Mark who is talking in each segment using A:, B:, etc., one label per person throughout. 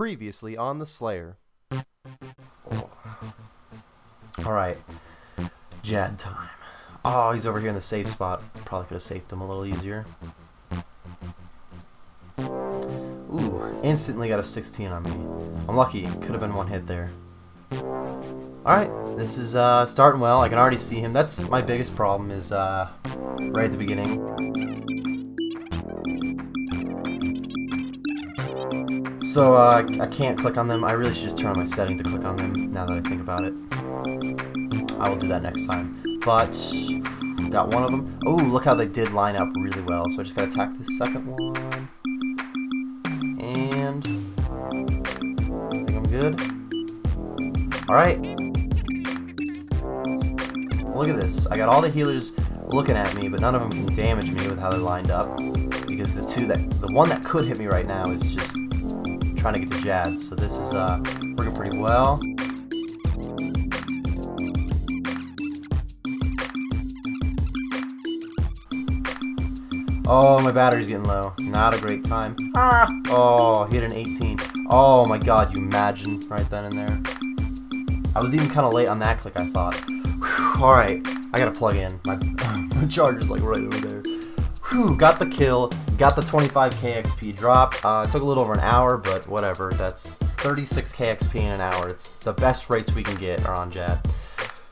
A: Previously on the Slayer. Alright. Jad time. Oh, he's over here in the safe spot. Probably could have saved him a little easier. Ooh, instantly got a 16 on me. I'm lucky. Could have been one hit there. Alright, this is starting well. I can already see him. That's my biggest problem is right at the beginning. So I can't click on them. I really should just turn on my setting to click on them now that I think about it. I will do that next time. But got one of them. Oh, look how they did line up really well. So I just gotta attack this second one. And I think I'm good. Alright. Look at this. I got all the healers looking at me, but none of them can damage me with how they're lined up. Because the one that could hit me right now is just trying to get to Jad. So this is working pretty well. Oh, my battery's getting low. Not a great time. Ah! Oh, hit an 18. Oh my god, you imagine right then and there. I was even kind of late on that click, I thought. Alright, I gotta plug in. My charger's like right over there. Whew, got the kill. Got the 25k XP drop. It took a little over an hour, but whatever. That's 36k XP in an hour. It's the best rates we can get are on Jad.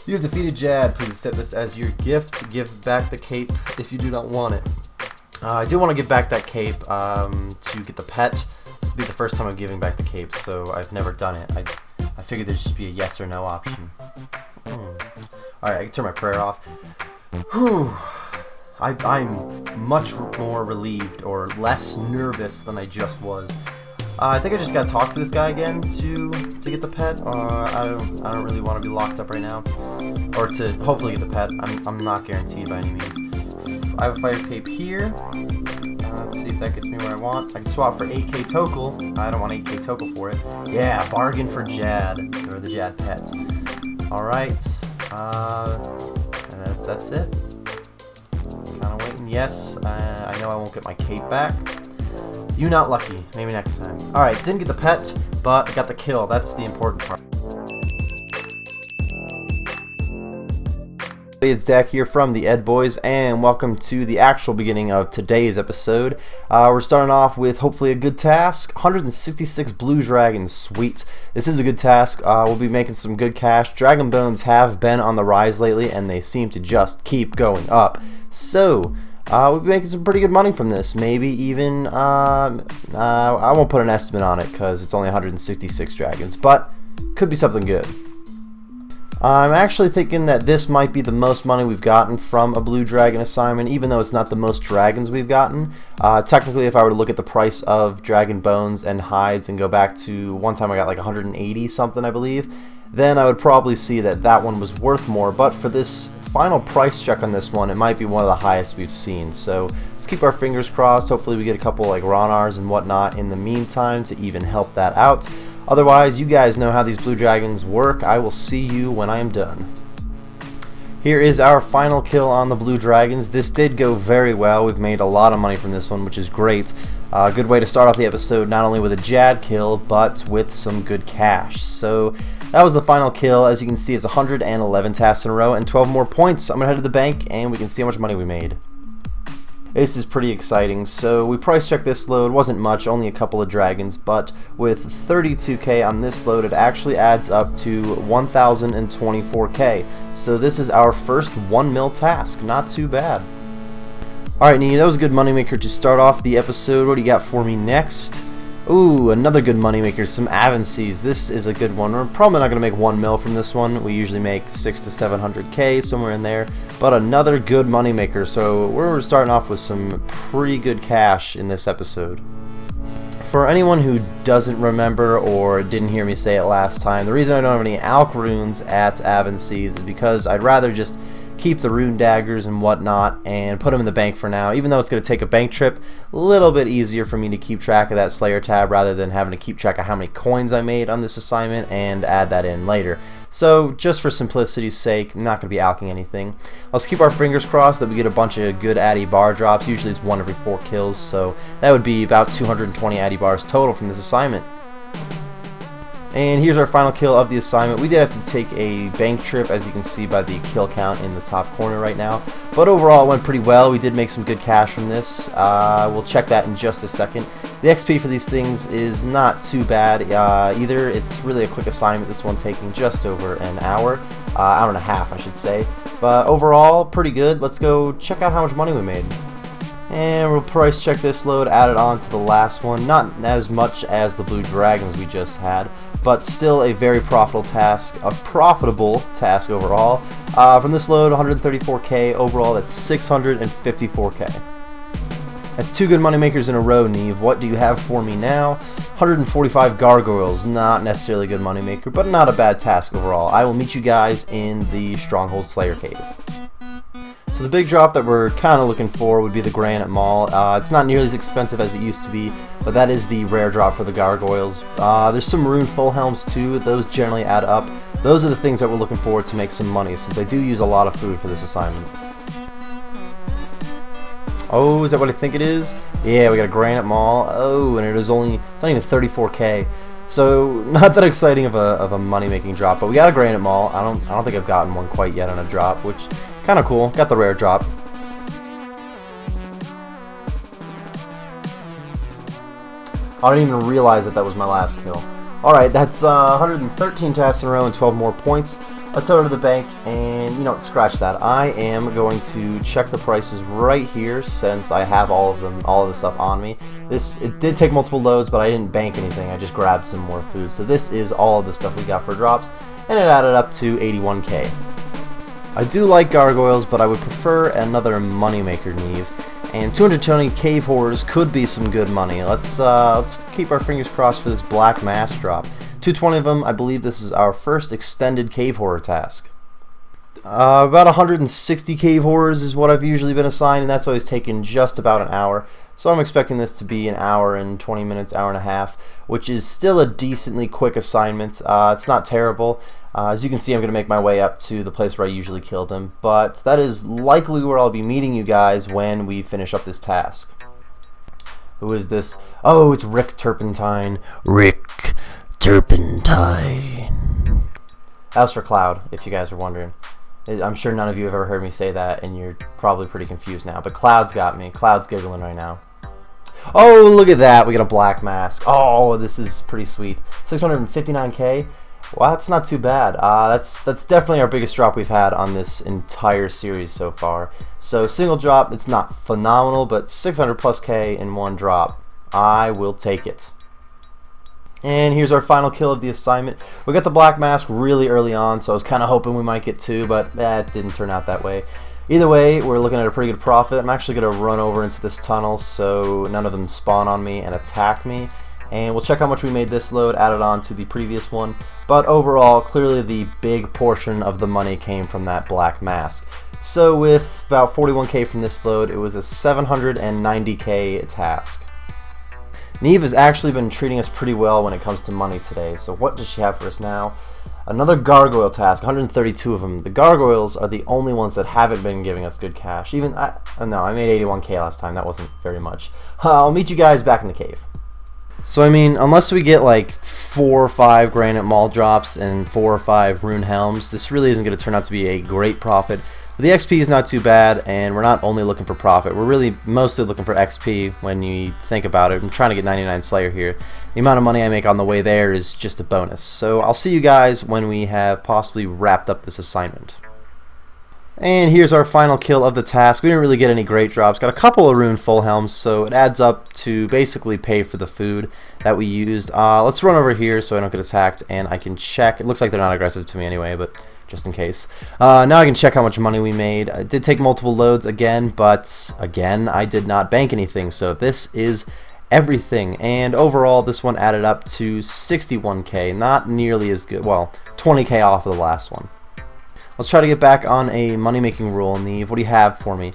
A: You have defeated Jad. Please accept this as your gift. Give back the cape if you do not want it. I do want to give back that cape to get the pet. This will be the first time I'm giving back the cape, so I've never done it. I figured there'd just be a yes or no option. Alright, I can turn my prayer off. Whew. I'm much more relieved or less nervous than I just was. I think I just gotta talk to this guy again to get the pet. I don't really want to be locked up right now, or to hopefully get the pet. I'm not guaranteed by any means. I have a fire cape here. Let's see if that gets me where I want. I can swap for 8k Tokel. I don't want 8k Tokel for it. Yeah, bargain for Jad, or the Jad pets. Alright, and that's it. Kind of waiting. Yes, I know I won't get my cape back. You not lucky. Maybe next time. Alright, didn't get the pet, but I got the kill. That's the important part. Hey, it's Dak here from the Ed Boys, and welcome to the actual beginning of today's episode. We're starting off with hopefully a good task. 166 blue dragons, sweet. This is a good task. We'll be making some good cash. Dragon bones have been on the rise lately, and they seem to just keep going up. So, we'll be making some pretty good money from this. Maybe even, I won't put an estimate on it because it's only 166 dragons, but could be something good. I'm actually thinking that this might be the most money we've gotten from a blue dragon assignment, even though it's not the most dragons we've gotten. Technically, if I were to look at the price of dragon bones and hides and go back to one time I got like 180 something, I believe, then I would probably see that that one was worth more. But for this final price check on this one, it might be one of the highest we've seen. So let's keep our fingers crossed. Hopefully we get a couple like Ronars and whatnot in the meantime to even help that out. Otherwise, you guys know how these blue dragons work. I will see you when I am done. Here is our final kill on the blue dragons. This did go very well. We've made a lot of money from this one, which is great. A good way to start off the episode, not only with a Jad kill, but with some good cash. So that was the final kill. As you can see, it's 111 tasks in a row and 12 more points. I'm going to head to the bank, and we can see how much money we made. This is pretty exciting. So we price checked this load. Wasn't much, only a couple of dragons, but with 32k on this load, it actually adds up to 1024k. So this is our first 1 mil task. Not too bad. Alright, Nini, that was a good moneymaker to start off the episode. What do you got for me next? Ooh, another good moneymaker, some Aven seeds. This is a good one. We're probably not going to make 1 mil from this one. We usually make 600 to 700k, somewhere in there. But another good moneymaker. So we're starting off with some pretty good cash in this episode. For anyone who doesn't remember or didn't hear me say it last time, the reason I don't have any Alch runes at Aven seeds is because I'd rather just keep the rune daggers and whatnot and put them in the bank for now. Even though it's going to take a bank trip, a little bit easier for me to keep track of that Slayer tab rather than having to keep track of how many coins I made on this assignment and add that in later. So just for simplicity's sake, I'm not going to be alching anything. Let's keep our fingers crossed that we get a bunch of good Addy bar drops. Usually it's 1 every 4 kills, so that would be about 220 Addy bars total from this assignment. And here's our final kill of the assignment. We did have to take a bank trip, as you can see by the kill count in the top corner right now. But overall, it went pretty well. We did make some good cash from this. We'll check that in just a second. The XP for these things is not too bad either. It's really a quick assignment, this one taking just over an hour. Hour and a half, I should say. But overall, pretty good. Let's go check out how much money we made. And we'll price check this load, add it on to the last one. Not as much as the blue dragons we just had, but still a very profitable task overall. From this load, 134k overall. That's 654k. That's 2 good money makers in a row, Neve. What do you have for me now? 145 gargoyles. Not necessarily a good money maker, but not a bad task overall. I will meet you guys in the Stronghold Slayer Cave. So the big drop that we're kind of looking for would be the granite maul. It's not nearly as expensive as it used to be, but that is the rare drop for the gargoyles. There's some rune full helms too. Those generally add up. Those are the things that we're looking for to make some money, since I do use a lot of food for this assignment. Oh, is that what I think it is? Yeah, we got a granite maul. Oh, and it's not even 34k. So not that exciting of a money-making drop, but we got a granite maul. I don't think I've gotten one quite yet on a drop, which kind of cool. Got the rare drop. I didn't even realize that was my last kill. Alright, that's 113 tasks in a row and 12 more points. Let's head over to the bank and, you know, scratch that. I am going to check the prices right here since I have all of the stuff on me. It did take multiple loads, but I didn't bank anything. I just grabbed some more food. So this is all of the stuff we got for drops, and it added up to 81k. I do like gargoyles, but I would prefer another moneymaker, Neve. And 220 cave horrors could be some good money. Let's keep our fingers crossed for this black mass drop. 220 of them. I believe this is our first extended cave horror task. About 160 cave horrors is what I've usually been assigned, and that's always taken just about an hour. So I'm expecting this to be an hour and 20 minutes, hour and a half, which is still a decently quick assignment. It's not terrible. As you can see, I'm going to make my way up to the place where I usually kill them, but that is likely where I'll be meeting you guys when we finish up this task. Who is this? Oh, it's Rick Turpentine. Rick Turpentine. That was for Cloud, if you guys are wondering. I'm sure none of you have ever heard me say that, and you're probably pretty confused now, but Cloud's got me. Cloud's giggling right now. Oh, look at that. We got a black mask. Oh, this is pretty sweet. 659k. Well, that's not too bad. That's definitely our biggest drop we've had on this entire series so far. So single drop, it's not phenomenal, but 600 plus K in one drop. I will take it. And here's our final kill of the assignment. We got the black mask really early on, so I was kind of hoping we might get two, but that didn't turn out that way. Either way, we're looking at a pretty good profit. I'm actually going to run over into this tunnel so none of them spawn on me and attack me. And we'll check how much we made this load, add it on to the previous one. But overall, clearly the big portion of the money came from that black mask. So with about 41k from this load, it was a 790k task. Neve has actually been treating us pretty well when it comes to money today. So what does she have for us now? Another gargoyle task, 132 of them. The gargoyles are the only ones that haven't been giving us good cash. No, I made 81k last time. That wasn't very much. I'll meet you guys back in the cave. So I mean, unless we get like 4 or 5 granite maul drops and 4 or 5 rune helms, this really isn't going to turn out to be a great profit. But the XP is not too bad, and we're not only looking for profit, we're really mostly looking for XP when you think about it. I'm trying to get 99 Slayer here. The amount of money I make on the way there is just a bonus. So I'll see you guys when we have possibly wrapped up this assignment. And here's our final kill of the task. We didn't really get any great drops. Got a couple of rune full helms, so it adds up to basically pay for the food that we used. Let's run over here so I don't get attacked, and I can check. It looks like they're not aggressive to me anyway, but just in case. Now I can check how much money we made. I did take multiple loads again, but again, I did not bank anything, so this is everything. And overall, this one added up to 61k. Not nearly as good. Well, 20k off of the last one. Let's try to get back on a money-making roll, Neve. What do you have for me?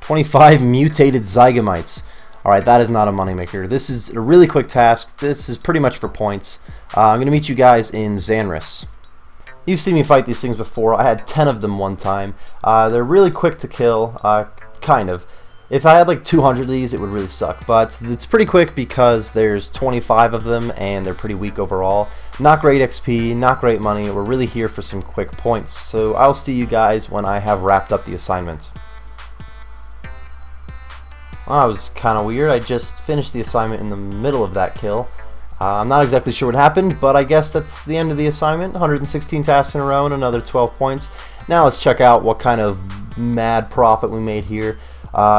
A: 25 mutated zygomites. Alright, that is not a moneymaker. This is a really quick task. This is pretty much for points. I'm going to meet you guys in Xanris. You've seen me fight these things before. I had 10 of them one time. They're really quick to kill, kind of. If I had like 200 of these, it would really suck, but it's pretty quick because there's 25 of them and they're pretty weak overall. Not great XP, not great money. We're really here for some quick points, so I'll see you guys when I have wrapped up the assignment. Well, that was kind of weird. I just finished the assignment in the middle of that kill. I'm not exactly sure what happened, but I guess that's the end of the assignment. 116 tasks in a row and another 12 points. Now let's check out what kind of mad profit we made here.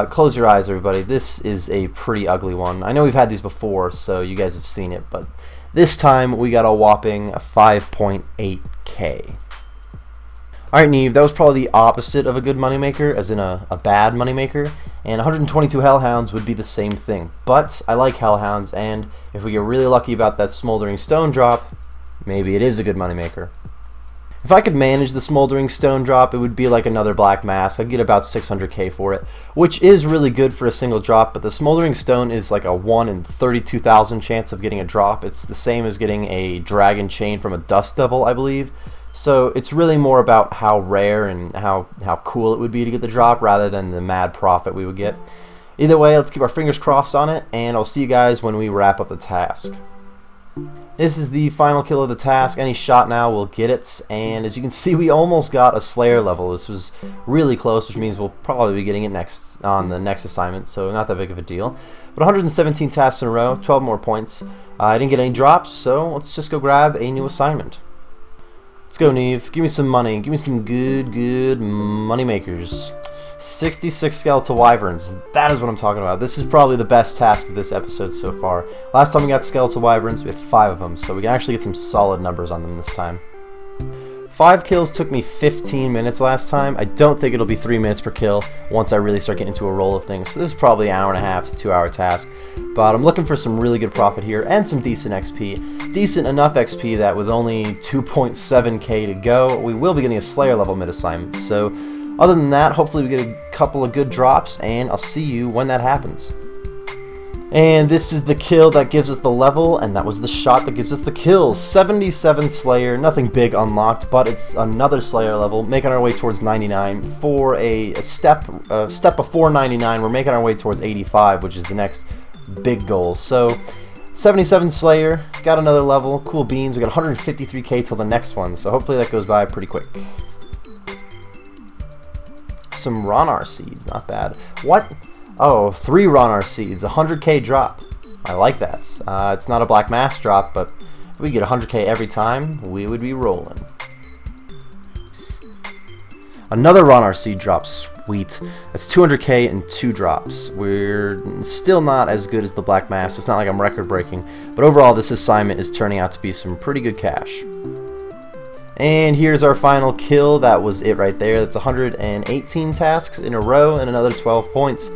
A: Close your eyes, everybody. This is a pretty ugly one. I know we've had these before, so you guys have seen it, but this time we got a whopping 5.8k. Alright, Neve, that was probably the opposite of a good moneymaker, as in a bad moneymaker, and 122 Hellhounds would be the same thing. But I like Hellhounds, and if we get really lucky about that Smoldering Stone drop, maybe it is a good moneymaker. If I could manage the Smoldering Stone drop, it would be like another Black Mask. I'd get about 600k for it, which is really good for a single drop, but the Smoldering Stone is like a 1 in 32,000 chance of getting a drop. It's the same as getting a Dragon Chain from a Dust Devil, I believe. So it's really more about how rare and how cool it would be to get the drop rather than the mad profit we would get. Either way, let's keep our fingers crossed on it, and I'll see you guys when we wrap up the task. This is the final kill of the task. Any shot now will get it, and as you can see, we almost got a Slayer level. This was really close, which means we'll probably be getting it next on the next assignment, so not that big of a deal. But 117 tasks in a row, 12 more points. I didn't get any drops, so let's just go grab a new assignment. Let's go, Neve. Give me some money. Give me some good money makers. 66 skeletal wyverns. That is what I'm talking about. This is probably the best task of this episode so far. Last time we got skeletal wyverns, we had 5 of them, so we can actually get some solid numbers on them this time. 5 kills took me 15 minutes last time. I don't think it'll be 3 minutes per kill once I really start getting into a roll of things. So this is probably an hour and a half to 2 hour task. But I'm looking for some really good profit here and some decent XP. Decent enough XP that with only 2.7k to go, we will be getting a Slayer level mid-assignment. So other than that, hopefully we get a couple of good drops, and I'll see you when that happens. And this is the kill that gives us the level, and that was the shot that gives us the kills. 77 Slayer, nothing big unlocked, but it's another Slayer level, making our way towards 99. For a step before 99, we're making our way towards 85, which is the next big goal. So 77 Slayer, got another level, cool beans. We got 153k till the next one, so hopefully that goes by pretty quick. Some Ronar seeds, not bad. What? Oh, 3 Ronar seeds, 100k drop. I like that. It's not a Black Mask drop, but if we get 100k every time, we would be rolling. Another Ronar seed drop, sweet. That's 200k and 2 drops. We're still not as good as the Black Mask, so it's not like I'm record breaking, but overall this assignment is turning out to be some pretty good cash. And here's our final kill. That was it right there. That's 118 tasks in a row and another 12 points.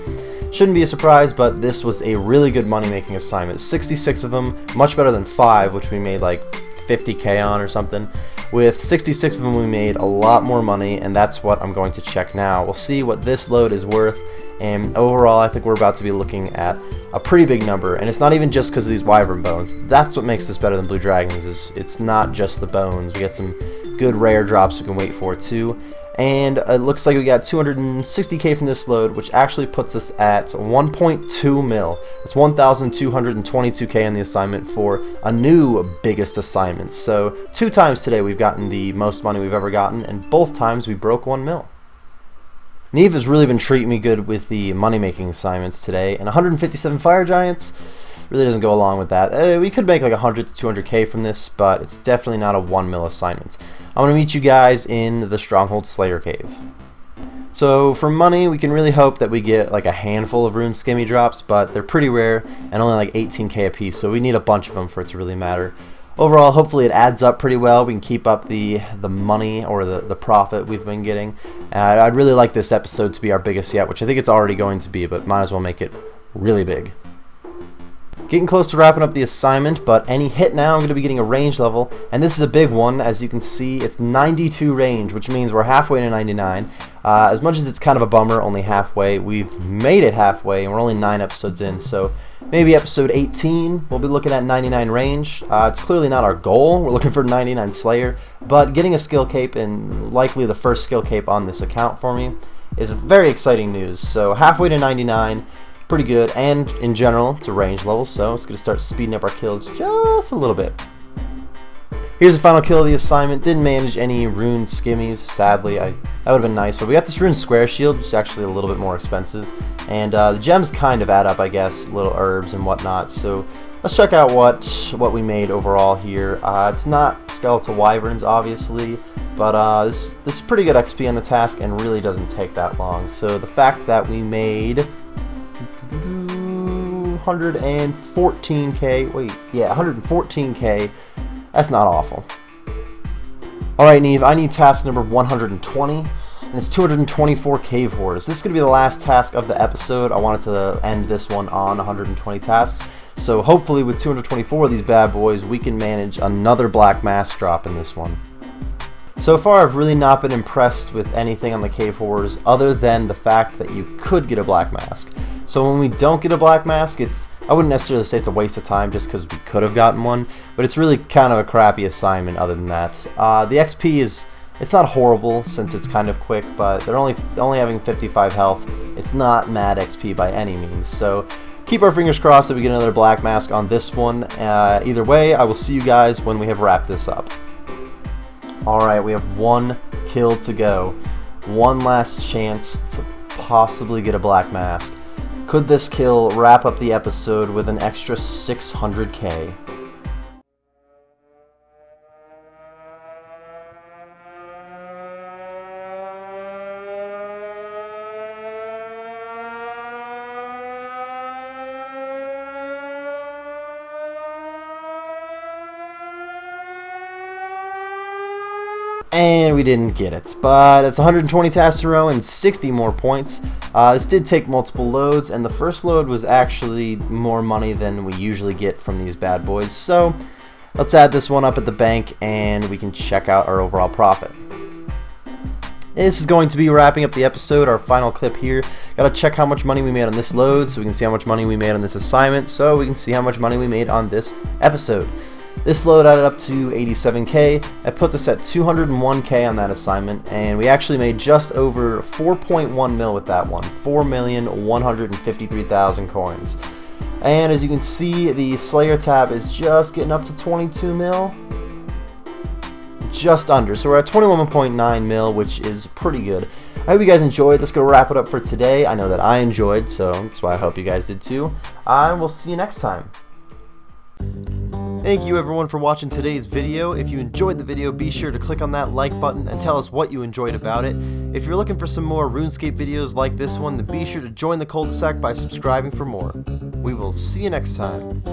A: Shouldn't be a surprise, but this was a really good money-making assignment. 66 of them, much better than 5, which we made like 50k on or something. With 66 of them, we made a lot more money, and that's what I'm going to check now. We'll see what this load is worth, and overall, I think we're about to be looking at a pretty big number. And it's not even just because of these wyvern bones. That's what makes this better than blue dragons. Is it's not just the bones. We get some good rare drops we can wait for too. And it looks like we got 260k from this load, which actually puts us at 1.2 mil. That's 1,222k on the assignment for a new biggest assignment. So 2 times today we've gotten the most money we've ever gotten, and both times we broke 1 mil. Neve has really been treating me good with the money-making assignments today, and 157 fire giants really doesn't go along with that. We could make like 100 to 200k from this, but it's definitely not a 1 mil assignment. I'm going to meet you guys in the Stronghold Slayer Cave. So for money, we can really hope that we get like a handful of rune skimmy drops, but they're pretty rare and only like 18k a piece, so we need a bunch of them for it to really matter. Overall, hopefully it adds up pretty well. We can keep up the money or the profit we've been getting. I'd really like this episode to be our biggest yet, which I think it's already going to be, but might as well make it really big. Getting close to wrapping up the assignment, but any hit now I'm going to be getting a range level, and this is a big one. As you can see, it's 92 range, which means we're halfway to 99. As much as it's kind of a bummer, only halfway, we've made it halfway, and we're only 9 episodes in, so maybe episode 18 we'll be looking at 99 range. It's clearly not our goal. We're looking for 99 Slayer, but getting a skill cape, and likely the first skill cape on this account for me, is very exciting news. So halfway to 99, pretty good, and in general, it's a range level, so it's going to start speeding up our kills just a little bit. Here's the final kill of the assignment. Didn't manage any rune skimmies, sadly. That would have been nice, but we got this rune square shield, which is actually a little bit more expensive. And the gems kind of add up, I guess, little herbs and whatnot. So let's check out what we made overall here. It's not skeletal wyverns, obviously, but this is pretty good XP on the task and really doesn't take that long. So the fact that we made 114k, wait, yeah, 114k, that's not awful. Alright, Neve, I need task number 120, and it's 224 cave horrors. This is going to be the last task of the episode. I wanted to end this one on 120 tasks, so hopefully with 224 of these bad boys, we can manage another black mask drop in this one. So far, I've really not been impressed with anything on the cave horrors other than the fact that you could get a black mask. So when we don't get a black mask, I wouldn't necessarily say it's a waste of time just because we could have gotten one, but it's really kind of a crappy assignment other than that. The XP it's not horrible since it's kind of quick, but they're only having 55 health. It's not mad XP by any means, so keep our fingers crossed that we get another black mask on this one. Either way, I will see you guys when we have wrapped this up. Alright, we have one kill to go. One last chance to possibly get a black mask. Could this kill wrap up the episode with an extra 600k? And we didn't get it, but it's 120 tasks in a row and 60 more points. This did take multiple loads, and the first load was actually more money than we usually get from these bad boys. So let's add this one up at the bank and we can check out our overall profit. This is going to be wrapping up the episode, our final clip here. Gotta check how much money we made on this load so we can see how much money we made on this assignment, so we can see how much money we made on this episode. This load added up to 87k. That puts us at 201k on that assignment, and we actually made just over 4.1 mil with that one, 4,153,000 coins. And as you can see, the Slayer tab is just getting up to 22 mil, just under. So we're at 21.9 mil, which is pretty good. I hope you guys enjoyed. Let's go wrap it up for today. I know that I enjoyed, so that's why I hope you guys did too. And we'll see you next time. Thank you everyone for watching today's video. If you enjoyed the video, be sure to click on that like button and tell us what you enjoyed about it. If you're looking for some more RuneScape videos like this one, then be sure to join the cul-de-sac by subscribing for more. We will see you next time.